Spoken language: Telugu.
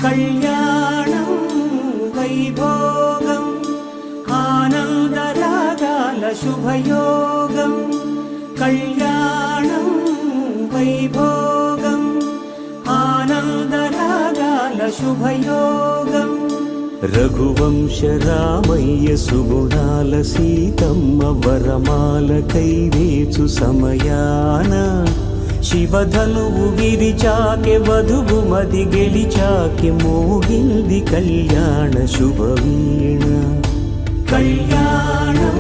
కళ్యాణం వైభోగం ఆనందరాగాల శుభయోగం కళ్యాణం వైభోగం ఆనందరాగాల శుభయోగం రఘువంశ రామయ్య సుగుణాల సీతమ్మ వరమాల కైవేచు సమయాన శివధనువు విరిచాకె వధువు మది గెలిచాకె మోగింది కళ్యాణ శుభవీణ కళ్యాణం